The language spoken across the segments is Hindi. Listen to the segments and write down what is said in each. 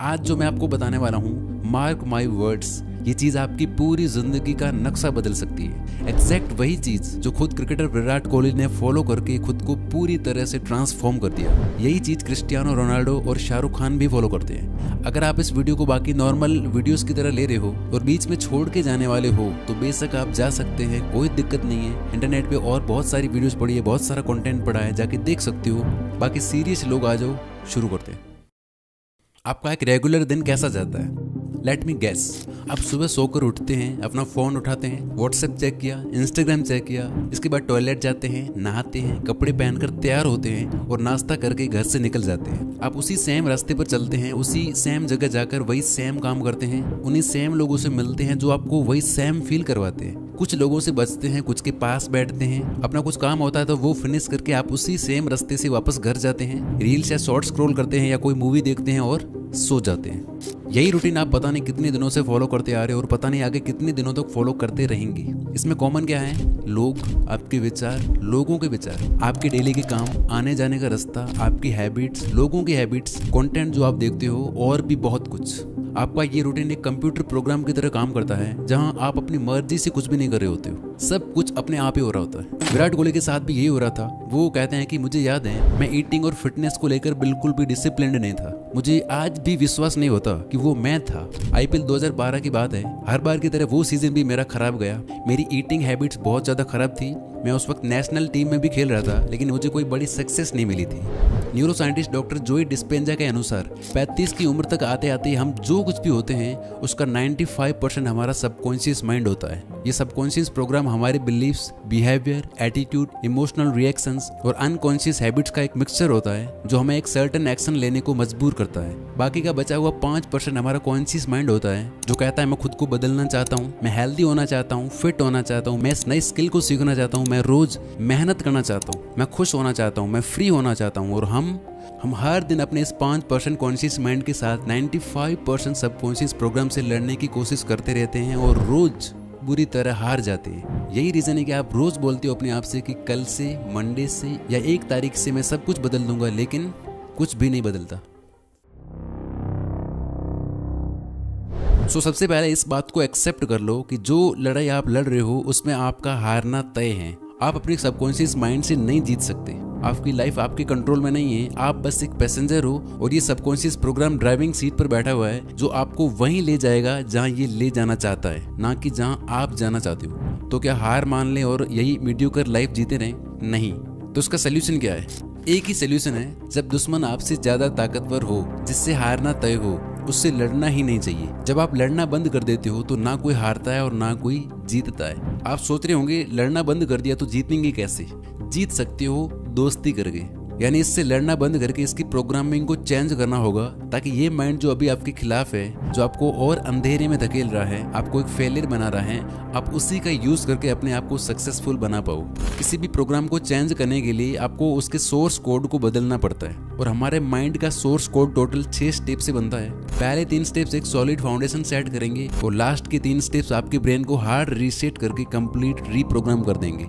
आज जो मैं आपको बताने वाला हूँ, मार्क माई वर्ड्स, ये चीज आपकी पूरी जिंदगी का नक्शा बदल सकती है। एग्जैक्ट वही चीज जो खुद क्रिकेटर विराट कोहली ने फॉलो करके खुद को पूरी तरह से ट्रांसफॉर्म कर दिया, यही चीज क्रिस्टियानो रोनाल्डो और शाहरुख खान भी फॉलो करते हैं। अगर आप इस वीडियो को बाकी नॉर्मल वीडियोस की तरह ले रहे हो और बीच में छोड़ के जाने वाले हो तो बेशक आप जा सकते हैं, कोई दिक्कत नहीं है। इंटरनेट पे और बहुत सारी वीडियोस पड़ी है, बहुत सारा कंटेंट पड़ा है, जाके देख सकते हो। बाकी सीरियस लोग आ जाओ, शुरू करते हैं। आपका एक रेगुलर दिन कैसा जाता है? Let me guess. आप सुबह सोकर उठते हैं, अपना फ़ोन उठाते हैं, व्हाट्सएप चेक किया, इंस्टाग्राम चेक किया, इसके बाद टॉयलेट जाते हैं, नहाते हैं, कपड़े पहनकर तैयार होते हैं और नाश्ता करके घर से निकल जाते हैं। आप उसी सेम रास्ते पर चलते हैं, उसी सेम जगह जाकर वही सेम काम करते हैं, उन्हीं सेम लोगों से मिलते हैं जो आपको वही सेम फील करवाते हैं। कुछ लोगों से बचते हैं, कुछ के पास बैठते हैं, अपना कुछ काम होता है तो वो फिनिश करके आप उसी सेम रास्ते से वापस घर जाते हैं, रील्स या शॉर्ट स्क्रॉल करते हैं या कोई मूवी देखते हैं और सो जाते हैं। यही रूटीन आप पता नहीं कितने दिनों से फॉलो करते आ रहे हो और पता नहीं आगे कितने दिनों तक फॉलो करते रहेंगे। इसमें कॉमन क्या है? लोग, आपके विचार, लोगों के विचार, आपके डेली के काम, आने जाने का रास्ता, आपकी हैबिट्स, लोगों की हैबिट्स, कंटेंट जो आप देखते हो और भी बहुत कुछ। आपका ये रूटीन एक कंप्यूटर प्रोग्राम की तरह काम करता है जहां आप अपनी मर्जी से कुछ भी नहीं कर रहे होते हो, सब कुछ अपने आप ही हो रहा होता है। विराट कोहली के साथ भी यही हो रहा था। वो कहते हैं कि मुझे याद है मैं ईटिंग और फिटनेस को लेकर बिल्कुल भी डिसिप्लिन्ड नहीं था। मुझे आज भी विश्वास नहीं होता कि वो मैं था। आईपीएल 2012 की बात है, हर बार की तरह वो सीजन भी मेरा खराब गया। मेरी ईटिंग हैबिट्स बहुत ज़्यादा खराब थी। मैं उस वक्त नेशनल टीम में भी खेल रहा था, लेकिन मुझे कोई बड़ी सक्सेस नहीं मिली थी। न्यूरो साइंटिस्ट डॉक्टर जोई डिस्पेंजा के अनुसार 35 की उम्र तक आते आते हम जो कुछ भी होते हैं उसका 95% हमारा सबकॉन्शियस माइंड होता है। ये सबकॉन्शियस प्रोग्राम हमारे beliefs, behaviour, attitude, emotional reactions और अनकॉन्शियस हैबिट्स का एक मिक्सचर होता है जो हमें एक सर्टेन एक्शन लेने को मजबूर करता है। बाकी का बचा हुआ 5% हमारा कॉन्शियस माइंड होता है जो कहता है मैं खुद को बदलना चाहता हूँ, मैं हेल्दी होना चाहता हूँ, फिट होना चाहता हूँ, मैं इस नई स्किल को सीखना चाहता हूँ, मैं रोज मेहनत करना चाहता हूँ, मैं खुश होना चाहता हूँ, मैं फ्री होना चाहता हूँ। और हम हर दिन अपने इस 5% कॉन्शियस माइंड के साथ 95% सबकॉन्शियस प्रोग्राम से लड़ने की कोशिश करते रहते हैं और रोज बुरी तरह हार जाते हैं। यही रीजन है कि आप रोज बोलते हो अपने आप से कि कल से, मंडे से या 1 तारीख से मैं सब कुछ बदल दूंगा, लेकिन कुछ भी नहीं बदलता। सबसे पहले इस बात को एक्सेप्ट कर लो कि जो लड़ाई आप लड़ रहे हो उसमें आपका हारना तय है। आप अपने सबकॉन्शियस माइंड से नहीं जीत सकते। आपकी लाइफ आपके कंट्रोल में नहीं है, आप बस एक पैसेंजर हो और ये सबकॉन्शियस प्रोग्राम ड्राइविंग सीट पर बैठा हुआ है जो आपको वहीं ले जाएगा जहां ये ले जाना चाहता है, ना कि जहां आप जाना चाहते हो। तो क्या हार मान लें और यही मीडियोकर लाइफ जीते रहें? नहीं। तो उसका सोल्यूशन क्या है? एक ही सोल्यूशन है, जब दुश्मन आपसे ज्यादा ताकतवर हो, जिससे हारना तय हो, उससे लड़ना ही नहीं चाहिए। जब आप लड़ना बंद कर देते हो तो ना कोई हारता है और ना कोई जीतता है। आप सोच रहे होंगे लड़ना बंद कर दिया तो जीतेंगे कैसे? जीत सकते हो दोस्ती करके, यानी इससे लड़ना बंद करके इसकी प्रोग्रामिंग को चेंज करना होगा ताकि ये माइंड जो अभी आपके खिलाफ है, जो आपको और अंधेरे में धकेल रहा है, आपको एक फेलियर बना रहा है, आप उसी का यूज करके अपने आप को सक्सेसफुल बना पाओ। किसी भी प्रोग्राम को चेंज करने के लिए आपको उसके सोर्स कोड को बदलना पड़ता है और हमारे माइंड का सोर्स कोड टोटल 6 स्टेप से बनता है। पहले 3 स्टेप्स एक सॉलिड फाउंडेशन सेट करेंगे और लास्ट के 3 स्टेप्स आपके ब्रेन को हार्ड रीसेट करके कंप्लीट रीप्रोग्राम कर देंगे।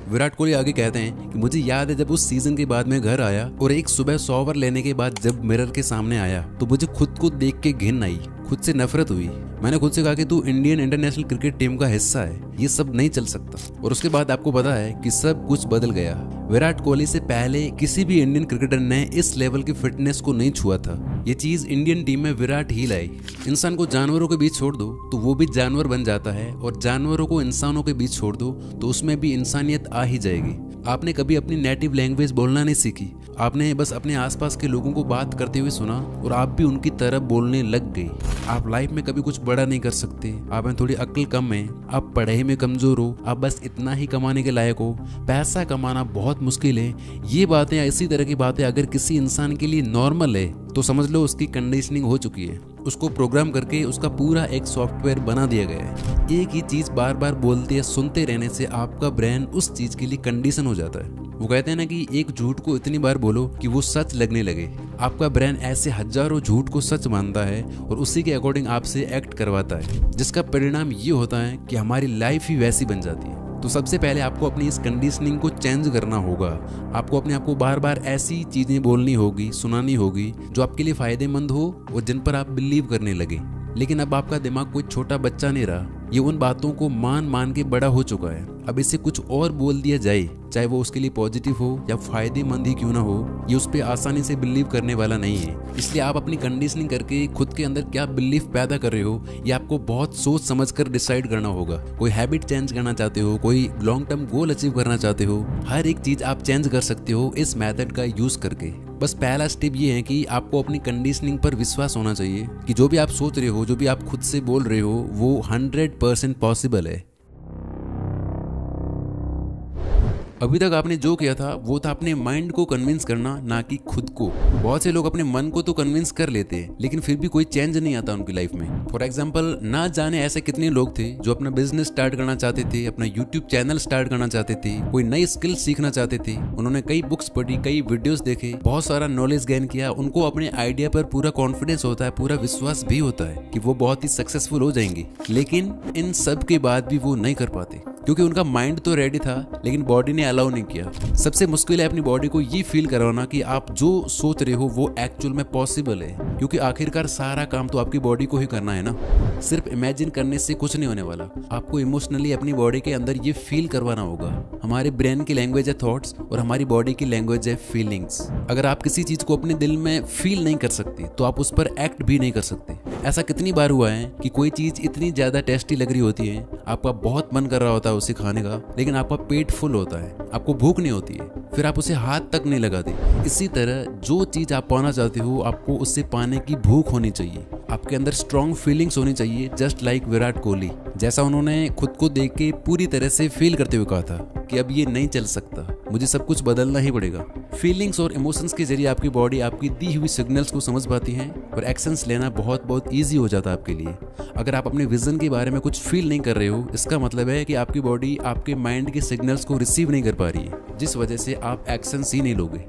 विराट कोहली आगे कहते हैं कि मुझे याद है जब उस सीजन के बाद मैं घर आया और एक सुबह शॉवर लेने के बाद जब मिरर के सामने आया तो मुझे खुद को देख के घिन आई, खुद से नफरत हुई। मैंने खुद से कहा कि तू इंडियन इंटरनेशनल क्रिकेट टीम का हिस्सा है, ये सब नहीं चल सकता। और उसके बाद आपको पता है कि सब कुछ बदल गया। विराट कोहली से पहले किसी भी इंडियन क्रिकेटर ने इस लेवल की फिटनेस को नहीं छुआ था। ये चीज इंडियन टीम में विराट ही लाई। इंसान को जानवरों के बीच छोड़ दो तो वो भी जानवर बन जाता है और जानवरों को इंसानों के बीच छोड़ दो तो उसमें भी इंसानियत आ ही जाएगी। आपने कभी अपनी नेटिव लैंग्वेज बोलना नहीं सीखी, आपने बस अपने आसपास के लोगों को बात करते हुए सुना और आप भी उनकी तरह बोलने लग गए। आप लाइफ में कभी कुछ बड़ा नहीं कर सकते, आप में थोड़ी अक्ल कम है, आप पढ़ाई में कमजोर हो, आप बस इतना ही कमाने के लायक हो, पैसा कमाना बहुत मुश्किल है। ये बातें, इसी तरह की बातें अगर किसी इंसान के लिए नॉर्मल है तो समझ लो उसकी कंडीशनिंग हो चुकी है। उसको प्रोग्राम करके उसका पूरा एक सॉफ्टवेयर बना दिया गया है। एक ही चीज बार बार बोलते या सुनते रहने से आपका ब्रेन उस चीज के लिए कंडीशन हो जाता है। वो कहते हैं ना कि एक झूठ को इतनी बार बोलो कि वो सच लगने लगे। आपका ब्रेन ऐसे हजारों झूठ को सच मानता है और उसी के अकॉर्डिंग आपसे एक्ट करवाता है, जिसका परिणाम ये होता है कि हमारी लाइफ ही वैसी बन जाती है। तो सबसे पहले आपको अपनी इस कंडीशनिंग को चेंज करना होगा। आपको अपने आप को बार बार ऐसी चीज़ें बोलनी होगी, सुनानी होगी जो आपके लिए फ़ायदेमंद हो और जिन पर आप बिलीव करने लगे। लेकिन अब आपका दिमाग कोई छोटा बच्चा नहीं रहा, ये उन बातों को मान मान के बड़ा हो चुका है। अब इसे कुछ और बोल दिया जाए, चाहे वो उसके लिए पॉजिटिव हो या फायदेमंद ही क्यों ना हो, ये उस पर आसानी से बिलीव करने वाला नहीं है। इसलिए आप अपनी कंडीशनिंग करके खुद के अंदर क्या बिलीफ पैदा कर रहे हो, ये आपको बहुत सोच समझ कर डिसाइड करना होगा। कोई हैबिट चेंज करना चाहते हो, कोई लॉन्ग टर्म गोल अचीव करना चाहते हो, हर एक चीज़ आप चेंज कर सकते हो इस मेथड का यूज़ करके। बस पहला स्टेप ये है कि आपको अपनी कंडीशनिंग पर विश्वास होना चाहिए कि जो भी आप सोच रहे हो, जो भी आप खुद से बोल रहे हो, वो 100% पॉसिबल है। अभी तक आपने जो किया था वो था अपने माइंड को कन्विंस करना, ना कि खुद को। बहुत से लोग अपने मन को तो कन्विंस कर लेते हैं, लेकिन फिर भी कोई चेंज नहीं आता उनकी लाइफ में। फॉर एग्जाम्पल, ना जाने ऐसे कितने लोग थे जो अपना बिजनेस स्टार्ट करना चाहते थे, अपना यूट्यूब चैनल स्टार्ट करना चाहते थे, कोई नई स्किल सीखना चाहते थे। उन्होंने कई बुक्स पढ़ी, कई वीडियोस देखे, बहुत सारा नॉलेज गेन किया। उनको अपने आइडिया पर पूरा कॉन्फिडेंस होता है, पूरा विश्वास भी होता है कि वो बहुत ही सक्सेसफुल हो जाएंगे। लेकिन इन सब के बाद भी वो नहीं कर पाते, क्योंकि उनका माइंड तो रेडी था लेकिन बॉडी ने अलाउ नहीं किया। सबसे मुश्किल है अपनी बॉडी को ये फील करवाना कि आप जो सोच रहे हो वो एक्चुअल में पॉसिबल है, क्योंकि आखिरकार सारा काम तो आपकी बॉडी को ही करना है ना। सिर्फ इमेजिन करने से कुछ नहीं होने वाला, आपको इमोशनली अपनी बॉडी के अंदर ये फील करवाना होगा। हमारे ब्रेन की लैंग्वेज है थॉट्स और हमारी बॉडी की लैंग्वेज है फीलिंग्स। अगर आप किसी चीज को अपने दिल में फील नहीं कर सकते तो आप उस पर एक्ट भी नहीं कर सकते। ऐसा कितनी बार हुआ है कि कोई चीज इतनी ज्यादा टेस्टी लग रही होती है, आपका बहुत मन कर रहा होता है उसे खाने का, लेकिन आपका पेट फुल होता है, आपको भूख नहीं होती है, फिर आप उसे हाथ तक नहीं लगाते। इसी तरह जो चीज आप पाना चाहते हो, आपको उससे पाने की भूख होनी चाहिए। आपके अंदर स्ट्रॉन्ग फीलिंग्स होनी चाहिए, जस्ट लाइक विराट कोहली। जैसा उन्होंने खुद को देख के पूरी तरह से फील करते हुए कहा था कि अब ये नहीं चल सकता, मुझे सब कुछ बदलना ही पड़ेगा। फीलिंग्स और इमोशंस के जरिए आपकी बॉडी आपकी दी हुई सिग्नल्स को समझ पाती है और एक्शंस लेना बहुत बहुत ईजी हो जाता है आपके लिए। अगर आप अपने विजन के बारे में कुछ फील नहीं कर रहे हो, इसका मतलब है कि आपकी बॉडी आपके माइंड के सिग्नल्स को रिसीव नहीं कर पा रही है, जिस वजह से आप एक्शंस ही नहीं लोगे।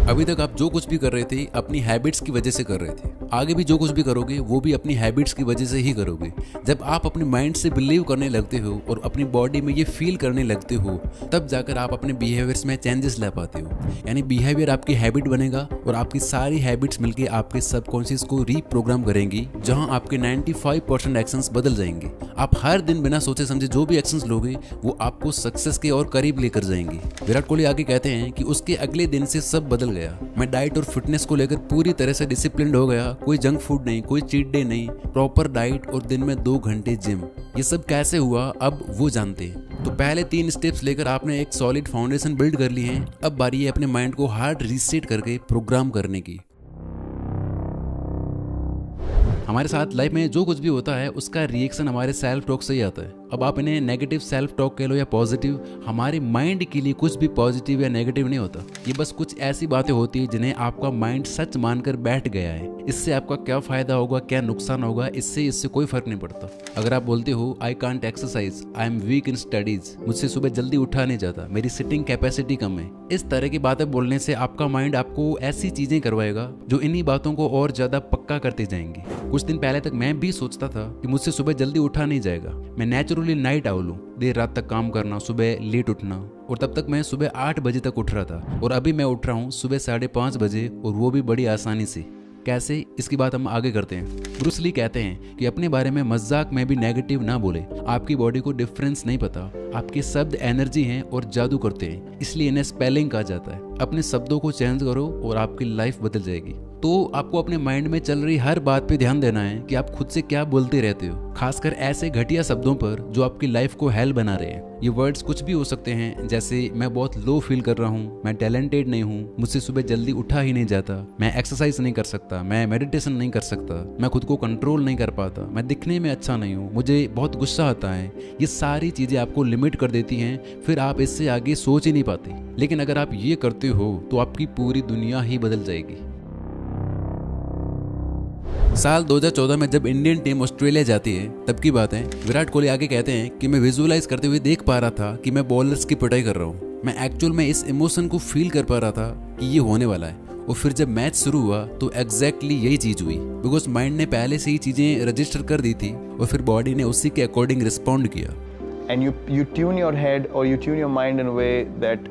अभी तक आप जो कुछ भी कर रहे थे अपनी हैबिट्स की वजह से कर रहे थे, आगे भी जो कुछ भी करोगे वो भी अपनी हैबिट्स की वजह से ही करोगे। जब आप अपने माइंड से बिलीव करने लगते हो और अपनी बॉडी में ये फील करने लगते हो, तब जाकर आप अपने बिहेवियर्स में चेंजेस ला पाते हो। यानी बिहेवियर आपकी हैबिट बनेगा और आपकी सारी हैबिट्स मिलकर आपके सबकॉन्शियस को रीप्रोग्राम करेंगी, जहां आपके 95% एक्शंस बदल जाएंगे। आप हर दिन बिना सोचे समझे जो भी एक्शंस लोगे वो आपको सक्सेस के और करीब लेकर जाएंगे। विराट कोहली आगे कहते हैं कि उसके अगले दिन से सब बदल गया। मैं डाइट और फिटनेस को लेकर पूरी तरह से डिसिप्लिन्ड हो गया, कोई जंक फूड नहीं, कोई चीट डे नहीं, प्रॉपर डाइट और दिन में 2 घंटे जिम। ये सब कैसे हुआ अब वो जानते हैं। तो पहले 3 स्टेप्स लेकर आपने एक सॉलिड फाउंडेशन बिल्ड कर ली है। अब बारी है अपने माइंड को हार्ड रीसेट करके प्रोग्राम करने की। हमारे साथ लाइफ में जो कुछ भी होता है उसका रिएक्शन हमारे सेल्फ टॉक से ही आता है। अब आप इन्हें नेगेटिव सेल्फ टॉक कह लो या पॉजिटिव, हमारे माइंड के लिए कुछ भी पॉजिटिव या नेगेटिव नहीं होता। ये बस कुछ ऐसी बातें होती है जिन्हें आपका माइंड सच मानकर बैठ गया है। इससे आपका क्या फायदा होगा, क्या नुकसान होगा, इससे कोई फर्क नहीं पड़ता। अगर आप बोलते हो I can't exercise, I am weak in studies, मुझसे सुबह जल्दी उठा नहीं जाता, मेरी सिटिंग कैपेसिटी कम है, इस तरह की बातें बोलने से आपका माइंड आपको ऐसी चीजें करवाएगा जो इन्हीं बातों को और ज्यादा पक्का करते जाएंगे। कुछ दिन पहले तक मैं भी सोचता था कि मुझसे सुबह जल्दी उठा नहीं जाएगा, मैं नेचुरली नाइट आउल हूँ, देर रात तक काम करना, सुबह लेट उठना, और तब तक मैं सुबह 8 बजे तक उठ रहा था और अभी मैं उठ रहा हूँ सुबह 5:30 बजे, और वो भी बड़ी आसानी से। कैसे, इसकी बात हम आगे करते हैं। ब्रूस ली कहते हैं कि अपने बारे में मजाक में भी नेगेटिव ना बोले। आपकी बॉडी को डिफरेंस नहीं पता, आपके शब्द एनर्जी हैं और जादू करते हैं, इसलिए इन्हें स्पेलिंग कहा जाता है। अपने शब्दों को चेंज करो और आपकी लाइफ बदल जाएगी। तो आपको अपने माइंड में चल रही हर बात पे ध्यान देना है कि आप खुद से क्या बोलते रहते हो, खासकर ऐसे घटिया शब्दों पर जो आपकी लाइफ को हेल बना रहे हैं। ये वर्ड्स कुछ भी हो सकते हैं, जैसे मैं बहुत लो फील कर रहा हूँ, मैं टैलेंटेड नहीं हूँ, मुझसे सुबह जल्दी उठा ही नहीं जाता, मैं एक्सरसाइज नहीं कर सकता, मैं मेडिटेशन नहीं कर सकता, मैं खुद को कंट्रोल नहीं कर पाता, मैं दिखने में अच्छा नहीं हूँ, मुझे बहुत गुस्सा आता है। ये सारी चीज़ें आपको लिमिट कर देती हैं, फिर आप इससे आगे सोच ही नहीं पाते। लेकिन अगर आप ये करते हो तो आपकी पूरी दुनिया ही बदल जाएगी। साल 2014 में जब इंडियन टीम ऑस्ट्रेलिया जाती है तब की बात है। विराट कोहली आगे कहते हैं कि मैं विजुअलाइज करते हुए देख पा रहा था कि मैं बॉलर्स की पिटाई कर रहा हूँ। मैं एक्चुअल में इस इमोशन को फील कर पा रहा था कि ये होने वाला है, और फिर जब मैच शुरू हुआ तो एग्जैक्टली यही चीज़ हुई, बिकॉज माइंड ने पहले से ही चीज़ें रजिस्टर कर दी थी और फिर बॉडी ने उसी के अकॉर्डिंग रिस्पॉन्ड किया। And you tune your head or you tune your mind in a way that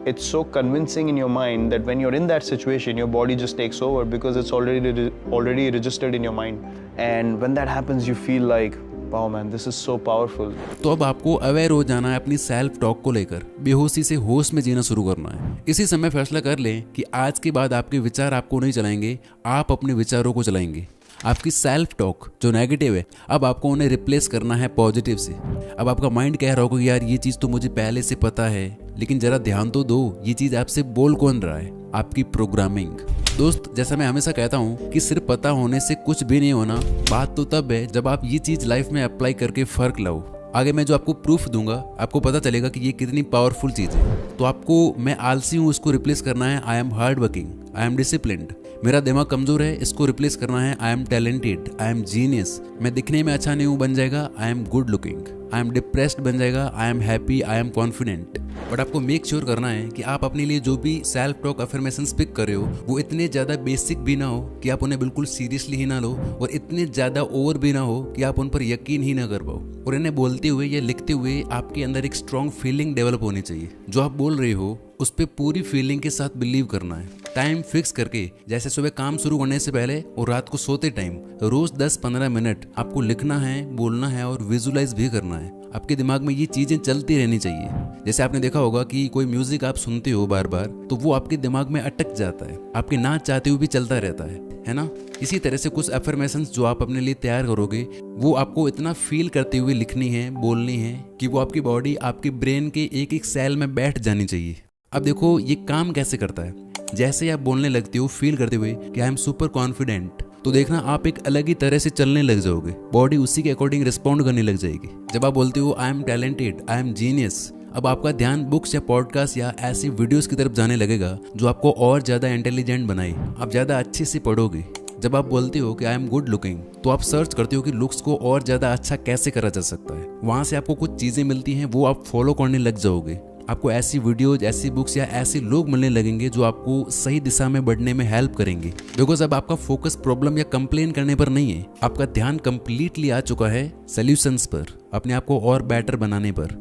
it's so convincing in your mind that when you're in that situation, your body just takes over because it's already registered in your mind. And when that happens, you feel like, wow man, this is so powerful. तो अब आपको अवेयर हो जाना है अपनी सेल्फ टॉक को लेकर, बेहोशी से होश में जीना शुरू करना है। इसी समय फैसला कर लें कि आज के बाद आपके विचार आपको नहीं चलाएंगे, आप अपने विचारों को चलाएंगे। आपकी सेल्फ टॉक जो नेगेटिव है, अब आपको उन्हें रिप्लेस करना है पॉजिटिव से। अब आपका माइंड कह रहा होगा कि यार ये चीज़ तो मुझे पहले से पता है, लेकिन जरा ध्यान तो दो, ये चीज़ आपसे बोल कौन रहा है? आपकी प्रोग्रामिंग। दोस्त, जैसा मैं हमेशा कहता हूँ कि सिर्फ पता होने से कुछ भी नहीं होना। बात तो तब है जब आप ये चीज़ लाइफ में अप्लाई करके फ़र्क लाओ। आगे मैं जो आपको प्रूफ दूंगा, आपको पता चलेगा कि ये कितनी पावरफुल चीज़ है। तो आपको मैं आलसी हूँ उसको रिप्लेस करना है I am hard working, I am disciplined. मेरा दिमाग कमजोर है, इसको रिप्लेस करना है I am talented, I am genius. मैं दिखने में अच्छा नहीं हूँ बन जाएगा I am good looking. I am depressed बन जाएगा I am happy, I am confident. But आपको मेक श्योर करना है कि आप अपने लिए जो भी सेल्फ टॉक अफर्मेशंस पिक कर रहे हो वो इतने ज़्यादा बेसिक भी ना हो कि आप उन्हें बिल्कुल सीरियसली ही ना लो, और इतने ज़्यादा ओवर भी ना हो कि आप उन पर यकीन ही ना कर पाओ। और इन्हें बोलते हुए या लिखते हुए आपके अंदर एक स्ट्रॉन्ग फीलिंग डेवलप होनी चाहिए। जो आप बोल रहे हो उस पर पूरी फीलिंग के साथ बिलीव करना है। टाइम फिक्स करके, जैसे सुबह काम शुरू करने से पहले और रात को सोते टाइम, रोज 10-15 मिनट आपको लिखना है, बोलना है और विजुलाइज भी करना है। आपके दिमाग में ये चीजें चलती रहनी चाहिए। जैसे आपने देखा होगा कि कोई म्यूजिक आप सुनते हो बार बार, तो वो आपके दिमाग में अटक जाता है, आपके ना चाहते हुए भी चलता रहता है ना। इसी तरह से कुछ अफर्मेशंस जो आप अपने लिए तैयार करोगे वो आपको इतना फील करते हुए लिखनी है, बोलनी है कि वो आपकी बॉडी, आपके ब्रेन के एक एक सेल में बैठ जानी चाहिए। अब देखो ये काम कैसे करता है। जैसे ही आप बोलने लगते हो फील करते हुए कि आई एम सुपर कॉन्फिडेंट, तो देखना आप एक अलग ही तरह से चलने लग जाओगे, बॉडी उसी के अकॉर्डिंग रिस्पॉन्ड करने लग जाएगी। जब आप बोलते हो I am talented, I am genius, अब आपका ध्यान बुक्स या पॉडकास्ट या ऐसी वीडियोस की तरफ जाने लगेगा जो आपको और ज़्यादा इंटेलिजेंट बनाए, आप ज़्यादा अच्छे से पढ़ोगे। जब आप बोलते हो कि आई एम गुड लुकिंग, तो आप सर्च करते हो कि लुक्स को और ज़्यादा अच्छा कैसे करा जा सकता है। वहाँ से आपको कुछ चीज़ें मिलती हैं, वो आप फॉलो करने लग जाओगे। आपको ऐसी वीडियोज, ऐसी बुक्स या ऐसे लोग मिलने लगेंगे जो आपको सही दिशा में बढ़ने में हेल्प करेंगे। बिकॉज अब आपका फोकस प्रॉब्लम या कंप्लेन करने पर नहीं है, आपका ध्यान कंप्लीटली आ चुका है सॉल्यूशंस पर, अपने आप को और बेटर बनाने पर।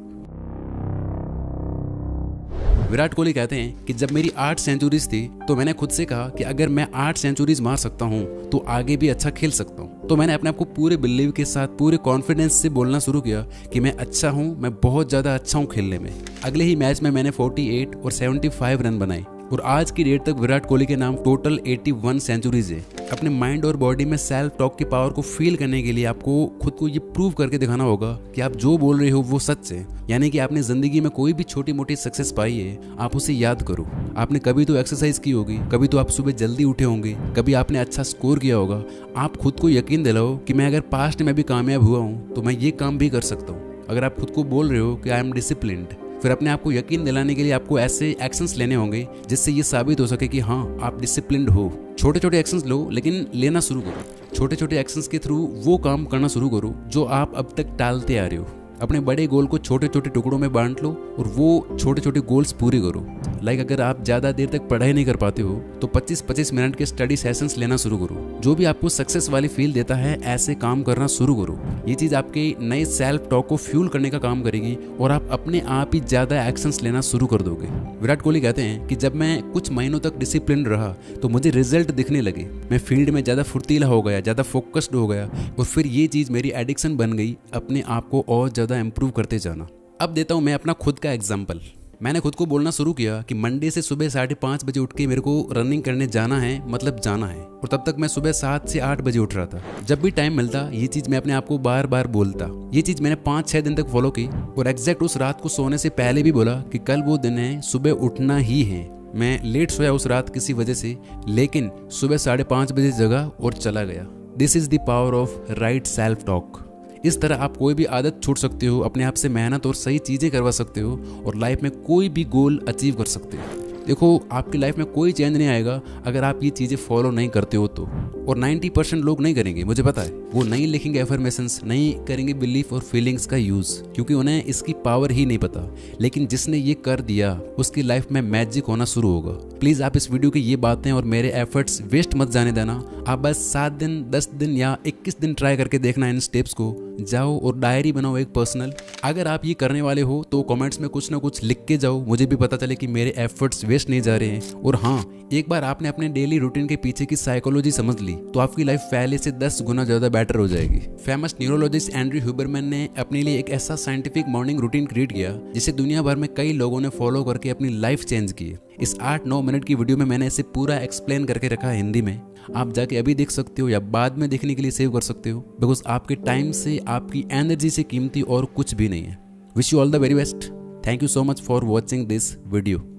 विराट कोहली कहते हैं कि जब मेरी 8 सेंचुरीज थी तो मैंने खुद से कहा कि अगर मैं 8 सेंचुरीज मार सकता हूँ तो आगे भी अच्छा खेल सकता हूँ। तो मैंने अपने आप को पूरे बिलीव के साथ, पूरे कॉन्फिडेंस से बोलना शुरू किया कि मैं अच्छा हूँ, मैं बहुत ज़्यादा अच्छा हूँ खेलने में। अगले ही मैच में मैंने 48 और 75 रन बनाए और आज की डेट तक विराट कोहली के नाम टोटल 81 सेंचुरीज है। अपने माइंड और बॉडी में सेल्फ टॉक की पावर को फील करने के लिए आपको खुद को ये प्रूव करके दिखाना होगा कि आप जो बोल रहे हो वो सच है। यानी कि आपने जिंदगी में कोई भी छोटी मोटी सक्सेस पाई है, आप उसे याद करो। आपने कभी तो एक्सरसाइज की होगी, कभी तो आप सुबह जल्दी उठे होंगे, कभी आपने अच्छा स्कोर किया होगा। आप खुद को यकीन दिलाओ कि मैं अगर पास्ट में भी कामयाब हुआ हूँ तो मैं ये काम भी कर सकता हूँ। अगर आप खुद को बोल रहे हो कि आई एम डिसिप्लिन्ड, फिर अपने आप को यकीन दिलाने के लिए आपको ऐसे एक्शंस लेने होंगे जिससे ये साबित हो सके कि हाँ आप डिसिप्लिन्ड हो। छोटे छोटे एक्शंस लो, लेकिन लेना शुरू करो। छोटे छोटे एक्शंस के थ्रू वो काम करना शुरू करो जो आप अब तक टालते आ रहे हो। अपने बड़े गोल को छोटे छोटे टुकड़ों में बांट लो और वो छोटे छोटे गोल्स पूरे करो। लाइक अगर आप ज़्यादा देर तक पढ़ाई नहीं कर पाते हो तो 25-25 मिनट के स्टडी सेशंस लेना शुरू करो। जो भी आपको सक्सेस वाली फील देता है ऐसे काम करना शुरू करो। ये चीज़ आपके नए सेल्फ टॉक को फ्यूल करने का काम करेगी और आप अपने आप ही ज़्यादा एक्शंस लेना शुरू कर दोगे। विराट कोहली कहते हैं कि जब मैं कुछ महीनों तक डिसिप्लिन रहा तो मुझे रिजल्ट दिखने लगे। मैं फील्ड में ज़्यादा फुर्तीला हो गया, ज़्यादा फोकस्ड हो गया और फिर ये चीज़ मेरी एडिक्शन बन गई, अपने आप को और ज़्यादा इम्प्रूव करते जाना। अब देता हूँ मैं अपना खुद का एग्जाम्पल। मैंने खुद को बोलना शुरू किया कि मंडे से सुबह 5:30 बजे उठ के मेरे को रनिंग करने जाना है, मतलब जाना है। और तब तक मैं सुबह 7 से 8 बजे उठ रहा था। जब भी टाइम मिलता ये चीज़ मैं अपने आप को बार बार बोलता। ये चीज़ मैंने 5-6 दिन तक फॉलो की और एग्जैक्ट उस रात को सोने से पहले भी बोला कि कल वो दिन है, सुबह उठना ही है। मैं लेट सोया उस रात किसी वजह से, लेकिन सुबह 5:30 बजे जगा और चला गया। This is the power of right self talk. इस तरह आप कोई भी आदत छोड़ सकते हो, अपने आप से मेहनत और सही चीज़ें करवा सकते हो और लाइफ में कोई भी गोल अचीव कर सकते हो। देखो, आपकी लाइफ में कोई चेंज नहीं आएगा अगर आप ये चीज़ें फॉलो नहीं करते हो तो। और 90% लोग नहीं करेंगे, मुझे पता है। वो नहीं लिखेंगे एफर्मेशंस, नहीं करेंगे बिलीफ और फीलिंग्स का यूज़, क्योंकि उन्हें इसकी पावर ही नहीं पता। लेकिन जिसने ये कर दिया उसकी लाइफ में मैजिक होना शुरू होगा। प्लीज़ आप इस वीडियो की ये बातें और मेरे एफर्ट्स वेस्ट मत जाने देना। आप बस 7 दिन, 10 दिन या 21 दिन ट्राई करके देखना इन स्टेप्स को। जाओ और डायरी बनाओ एक पर्सनल। अगर आप ये करने वाले हो तो कमेंट्स में कुछ ना कुछ लिख के जाओ, मुझे भी पता चले कि मेरे एफर्ट्स वेस्ट नहीं जा रहे हैं। और हाँ, एक बार आपने अपने डेली रूटीन के पीछे की साइकोलॉजी समझ ली तो आपकी लाइफ पहले से 10 गुना ज़्यादा बेटर हो जाएगी। फेमस न्यूरोलॉजिस्ट एंड्रयू ह्यूबरमैन ने अपने लिए एक ऐसा साइंटिफिक मॉर्निंग रूटीन क्रिएट किया जिसे दुनिया भर में कई लोगों ने फॉलो करके अपनी लाइफ चेंज की। इस 8-9 मिनट की वीडियो में मैंने इसे पूरा एक्सप्लेन करके रखा है हिंदी में। आप जाके अभी देख सकते हो या बाद में देखने के लिए सेव कर सकते हो, बिकॉज आपके टाइम से, आपकी एनर्जी से कीमती और कुछ भी नहीं है। Wish you all the very best. Thank you so much for watching this video.